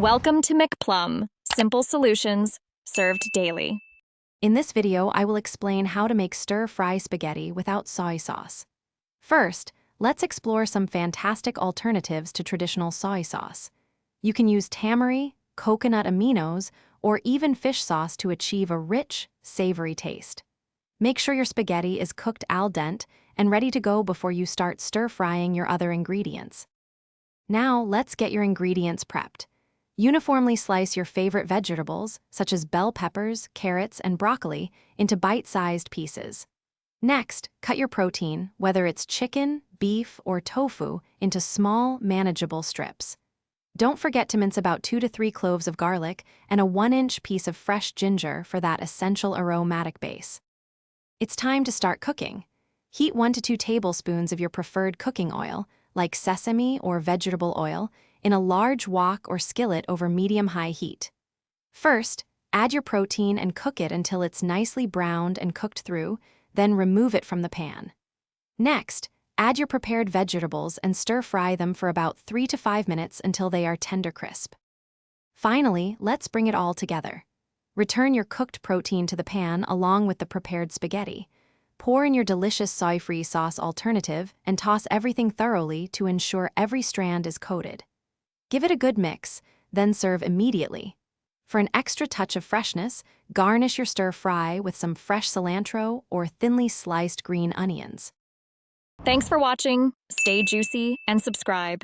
Welcome to McPlum, simple solutions served daily. In this video, I will explain how to make stir-fry spaghetti without soy sauce. First, let's explore some fantastic alternatives to traditional soy sauce. You can use tamari, coconut aminos, or even fish sauce to achieve a rich, savory taste. Make sure your spaghetti is cooked al dente and ready to go before you start stir-frying your other ingredients. Now, let's get your ingredients prepped. Uniformly slice your favorite vegetables, such as bell peppers, carrots, and broccoli, into bite-sized pieces. Next, cut your protein, whether it's chicken, beef, or tofu, into small, manageable strips. Don't forget to mince about 2 to 3 cloves of garlic and a 1-inch piece of fresh ginger for that essential aromatic base. It's time to start cooking. Heat 1 to 2 tablespoons of your preferred cooking oil, like sesame or vegetable oil, in a large wok or skillet over medium-high heat. First, add your protein and cook it until it's nicely browned and cooked through, then remove it from the pan. Next, add your prepared vegetables and stir-fry them for about 3 to 5 minutes until they are tender crisp. Finally, let's bring it all together. Return your cooked protein to the pan along with the prepared spaghetti. Pour in your delicious soy-free sauce alternative and toss everything thoroughly to ensure every strand is coated. Give it a good mix, then serve immediately. For an extra touch of freshness, garnish your stir-fry with some fresh cilantro or thinly sliced green onions. Thanks for watching. Stay juicy and subscribe.